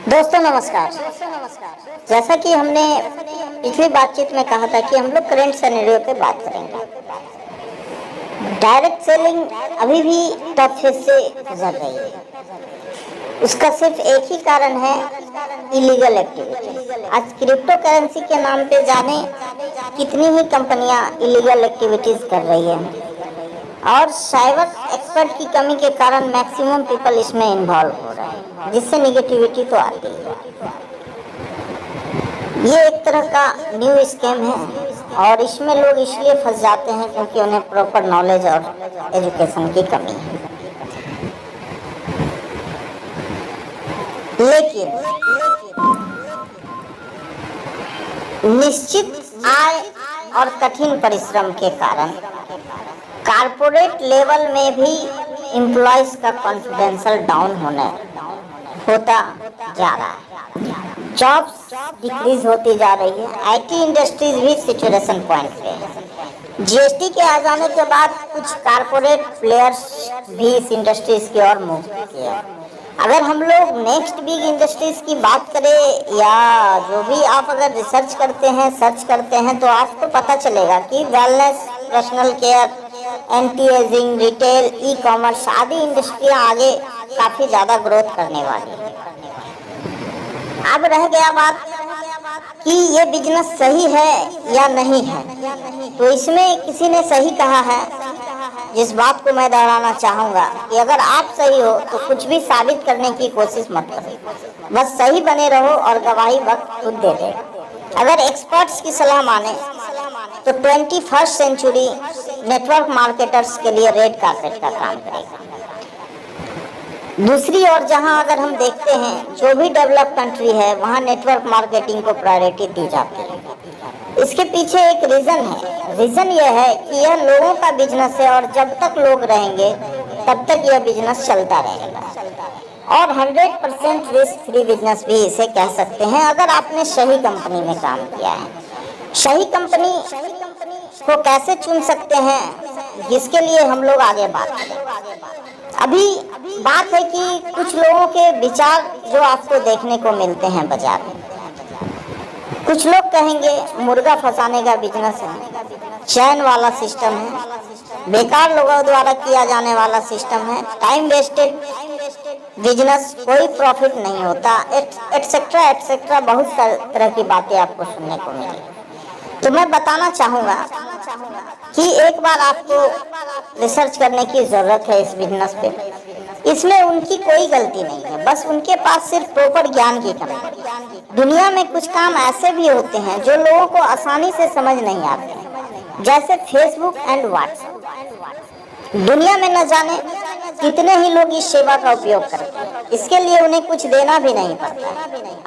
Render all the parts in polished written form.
दोस्तों नमस्कार। जैसा कि हमने पिछली बातचीत में कहा था कि हम लोग करंट सिनेरियो पे बात करेंगे। डायरेक्ट सेलिंग अभी भी टफ फेज से गुजर रही है। उसका सिर्फ एक ही कारण है, इलीगल एक्टिविटी। आज क्रिप्टो करेंसी के नाम पे जाने कितनी ही कंपनियां इलीगल एक्टिविटीज कर रही है और साइबर एक्सपर्ट की कमी के कारण मैक्सिमम पीपल इसमें इन्वॉल्व हो रहे हैं, जिससे निगेटिविटी तो आती है। ये एक तरह का न्यू स्कैम है और इसमें लोग इसलिए फंस जाते हैं क्योंकि उन्हें प्रॉपर नॉलेज और एजुकेशन की कमी है। लेकिन निश्चित आय और कठिन परिश्रम के कारण कारपोरेट लेवल में भी एम्प्लॉयज का कॉन्फिडेंशियल डाउन होता जा रहा है। जॉब्स डिक्रीज होती जा रही है। आईटी इंडस्ट्रीज भी सिचुएशन पॉइंट पे है। जीएसटी के आ जाने के बाद कुछ कारपोरेट प्लेयर्स भी इस इंडस्ट्रीज की ओर मूव किए। अगर हम लोग नेक्स्ट बिग इंडस्ट्रीज की बात करें या जो भी आप अगर रिसर्च करते हैं, सर्च करते हैं, तो आपको पता चलेगा कि wellness, personal care, anti ageing, retail, e commerce आदि इंडस्ट्रियां आगे काफी ज्यादा ग्रोथ करने वाली है। अब रह गया बात कि ये बिजनेस सही है या नहीं है, तो इसमें किसी ने सही कहा है, जिस बात को मैं दोहराना चाहूँगा कि अगर आप सही हो तो कुछ भी साबित करने की कोशिश मत करो, बस सही बने रहो और गवाही वक्त खुद दे दे। अगर एक्सपर्ट्स की सलाह माने तो 21st सेंचुरी नेटवर्क मार्केटर्स के लिए रेड कारपेट का काम करेगा। दूसरी ओर जहां अगर हम देखते हैं जो भी डेवलप कंट्री है वहां नेटवर्क मार्केटिंग को प्रायोरिटी दी जाती है। इसके पीछे एक रीज़न है। रीज़न यह है कि यह लोगों का बिजनेस है और जब तक लोग रहेंगे तब तक यह बिजनेस चलता रहेगा और 100% रिस्क फ्री बिजनेस भी इसे कह सकते हैं अगर आपने सही कंपनी में काम किया है। सही कंपनी को कैसे चुन सकते हैं, जिसके लिए हम लोग आगे बात करें। अभी बात है कि कुछ लोगों के विचार जो आपको देखने को मिलते हैं बाजार में। कुछ लोग कहेंगे मुर्गा फंसाने का बिजनेस है, चैन वाला सिस्टम है, बेकार लोगों द्वारा किया जाने वाला सिस्टम है, टाइम वेस्टेड बिजनेस, कोई प्रॉफिट नहीं होता, एटसेट्रा एटसेट्रा बहुत तरह की बातें आपको सुनने को मिली। तो मैं बताना चाहूँगा कि एक बार आपको रिसर्च करने की ज़रूरत है इस बिजनेस पे। इसमें उनकी कोई गलती नहीं है, बस उनके पास सिर्फ प्रॉपर ज्ञान की कमी है। दुनिया में कुछ काम ऐसे भी होते हैं जो लोगों को आसानी से समझ नहीं आते, जैसे फेसबुक एंड व्हाट्सएप। दुनिया में न जाने कितने ही लोग इस सेवा का उपयोग करते हैं। इसके लिए उन्हें कुछ देना भी नहीं पड़ता,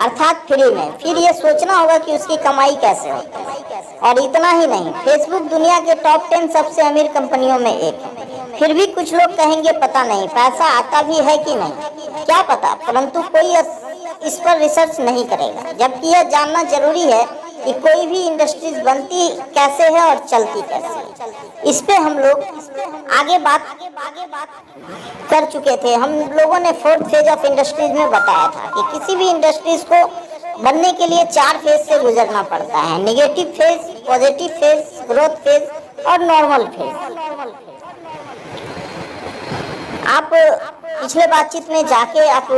अर्थात फ्री में। फिर ये सोचना होगा कि उसकी कमाई कैसे होती है। और इतना ही नहीं, फेसबुक दुनिया के टॉप 10 सबसे अमीर कंपनियों में एक है। फिर भी कुछ लोग कहेंगे पता नहीं पैसा आता भी है कि नहीं, क्या पता, परंतु कोई इस पर रिसर्च नहीं करेगा। जबकि यह जानना जरूरी है कि कोई भी इंडस्ट्रीज बनती कैसे है और चलती कैसे है। इस पे हम लोग आगे बात कर चुके थे। हम लोगों ने 4th फेज ऑफ इंडस्ट्रीज में बताया था कि किसी भी इंडस्ट्रीज को बनने के लिए 4 फेज से गुजरना पड़ता है: negative phase, positive phase, growth phase और नॉर्मल फेज। आप पिछले बातचीत में जाके आप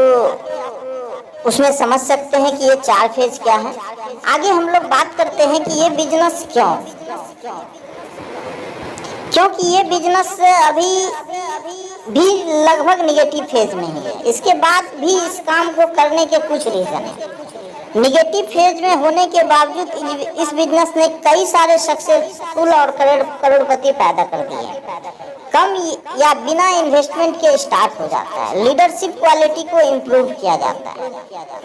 उसमें समझ सकते हैं कि ये 4 फेज क्या है। आगे हम लोग बात करते हैं कि ये बिजनेस क्योंकि ये बिजनेस अभी भी लगभग निगेटिव फेज में ही है। इसके बाद भी इस काम को करने के कुछ रीजन है। निगेटिव फेज में होने के बावजूद इस बिजनेस ने कई सारे सक्सेसफुल और करोड़पति पैदा कर दिए हैं। कम या बिना इन्वेस्टमेंट के स्टार्ट हो जाता है। लीडरशिप क्वालिटी को इम्प्रूव किया जाता है।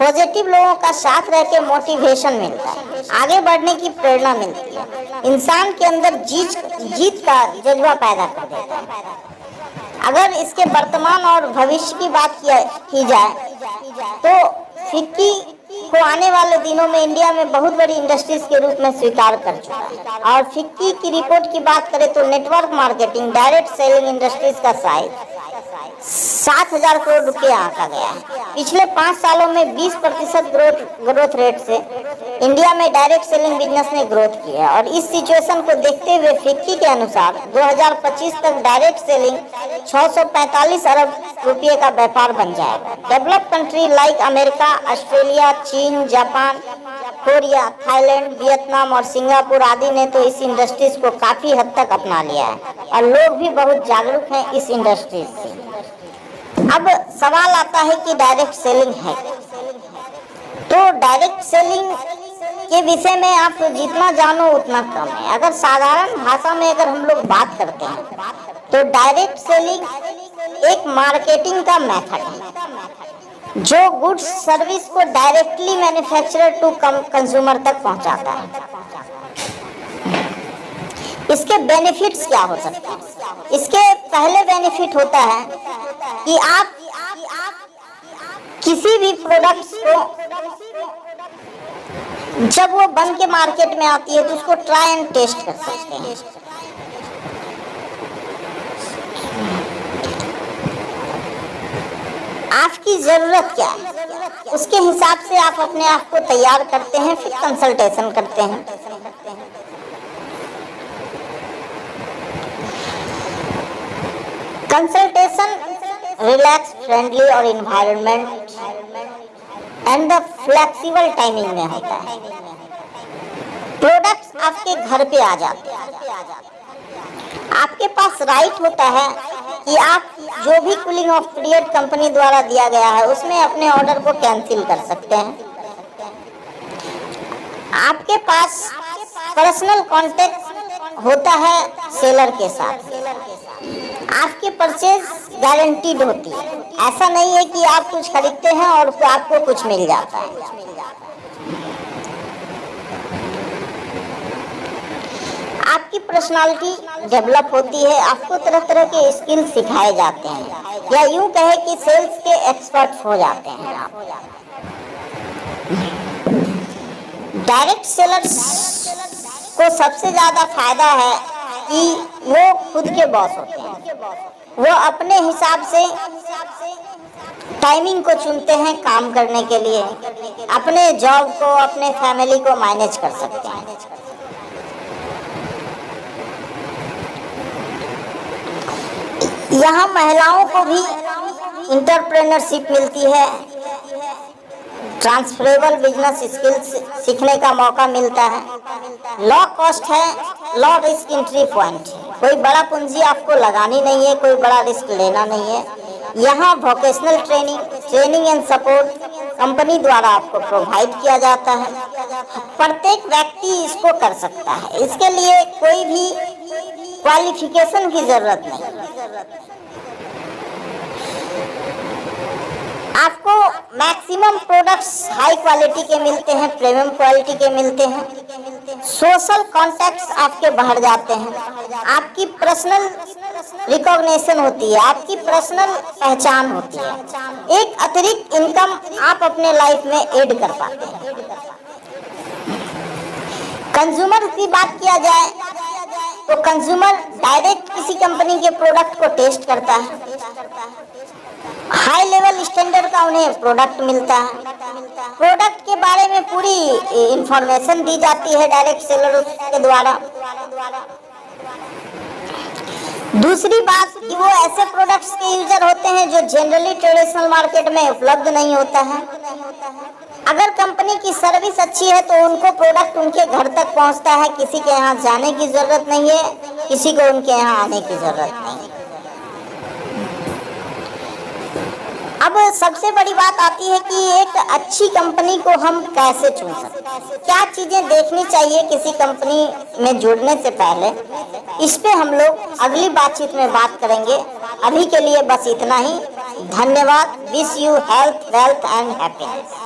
पॉजिटिव लोगों का साथ रह के मोटिवेशन मिलता है, आगे बढ़ने की प्रेरणा मिलती है, इंसान के अंदर जीत का जज्बा पैदा कर देता है। अगर इसके वर्तमान और भविष्य की बात की जाए तो फिक्की को आने वाले दिनों में इंडिया में बहुत बड़ी इंडस्ट्रीज के रूप में स्वीकार कर चुका है। और फिक्की की रिपोर्ट की बात करें तो network marketing, direct selling industries का साइज 7,000 करोड़ रुपए आंका गया है। पिछले 5 सालों में 20% ग्रोथ रेट से इंडिया में डायरेक्ट सेलिंग बिजनेस ने ग्रोथ की है और इस सिचुएशन को देखते हुए फिक्की के अनुसार 2025 तक डायरेक्ट सेलिंग 645 अरब रुपये का व्यापार बन जाएगा। Developed country like America, Australia, चीन, जापान, कोरिया, थाईलैंड, वियतनाम और सिंगापुर आदि ने तो इस इंडस्ट्रीज को काफी हद तक अपना लिया है और लोग भी बहुत जागरूक हैं इस इंडस्ट्रीज से। अब सवाल आता है कि डायरेक्ट सेलिंग है, तो डायरेक्ट सेलिंग के विषय में आप जितना जानो उतना कम है। अगर साधारण भाषा में अगर हम लोग बात करते हैं तो डायरेक्ट सेलिंग एक मार्केटिंग का मेथड है जो गुड्स सर्विस को डायरेक्टली मैन्युफैक्चरर टू कंज्यूमर तक पहुंचाता है। इसके बेनिफिट्स क्या हो सकते हैं? इसके पहले बेनिफिट होता है कि आप किसी भी प्रोडक्ट्स को जब वो बन के मार्केट में आती है तो उसको ट्राई एंड टेस्ट कर सकते हैं। आपकी जरूरत क्या है उसके हिसाब से आप अपने आप को तैयार करते हैं, फिर कंसल्टेशन करते हैं। कंसल्टेशन रिलैक्स, फ्रेंडली और environment and the flexible timing में होता है। प्रोडक्ट्स आपके घर पे आ जाते हैं। आपके पास राइट होता है कि आप जो भी कूलिंग ऑफ पीरियड कंपनी द्वारा दिया गया है उसमें अपने ऑर्डर को कैंसिल कर सकते हैं। आपके पास पर्सनल कांटेक्ट होता है सेलर के साथ। आपकी परचेज गारंटीड होती है। ऐसा नहीं है कि आप कुछ खरीदते हैं और आपको कुछ मिल जाता है। आपकी पर्सनालिटी डेवलप होती है। आपको तरह तरह के स्किल सिखाए जाते हैं या यूं कहे कि सेल्स के एक्सपर्ट हो जाते हैं आप। डायरेक्ट सेलर्स को सबसे ज्यादा फायदा है कि वो खुद के बॉस होते हैं। वो अपने हिसाब से टाइमिंग को चुनते हैं काम करने के लिए, अपने जॉब को, अपने फैमिली को मैनेज कर सकते हैं। यहाँ महिलाओं को भी इंटरप्रेन्योरशिप मिलती है, ट्रांसफरेबल बिजनेस स्किल्स सीखने का मौका मिलता है। लो कॉस्ट है, लो रिस्क एंट्री पॉइंट। कोई बड़ा पूंजी आपको लगानी नहीं है, कोई बड़ा रिस्क लेना नहीं है। यहाँ vocational training and support company द्वारा आपको प्रोवाइड किया जाता है। प्रत्येक व्यक्ति इसको कर सकता है। इसके लिए कोई भी क्वालिफिकेशन की जरूरत नहीं। आपको मैक्सिमम प्रोडक्ट्स हाई क्वालिटी के मिलते हैं, प्रीमियम क्वालिटी के मिलते हैं। सोशल कॉन्टैक्ट्स आपके बढ़ जाते हैं। आपकी पर्सनल रिकॉग्निशन होती है, आपकी पर्सनल पहचान होती है। एक अतिरिक्त इनकम आप अपने लाइफ में ऐड कर पाते हैं। कंज्यूमर की बात किया जाए तो कंज्यूमर डायरेक्ट किसी कंपनी के प्रोडक्ट को टेस्ट करता है। हाई लेवल स्टैंडर्ड का उन्हें प्रोडक्ट मिलता है। प्रोडक्ट के बारे में पूरी इंफॉर्मेशन दी जाती है डायरेक्ट सेलर के द्वारा। दूसरी बात कि वो ऐसे प्रोडक्ट्स के यूजर होते हैं जो जनरली ट्रेडिशनल मार्केट में उपलब्ध नहीं होता है। अगर कंपनी की सर्विस अच्छी है तो उनको प्रोडक्ट उनके घर तक पहुंचता है। किसी के यहाँ जाने की जरूरत नहीं है, किसी को उनके यहाँ आने की जरूरत नहीं। अब सबसे बड़ी बात आती है कि एक अच्छी कंपनी को हम कैसे चुन सकते हैं, क्या चीजें देखनी चाहिए किसी कंपनी में जुड़ने से पहले। इस पे हम लोग अगली बातचीत में बात करेंगे। अभी के लिए बस इतना ही। धन्यवाद। Wish you health, wealth and happiness.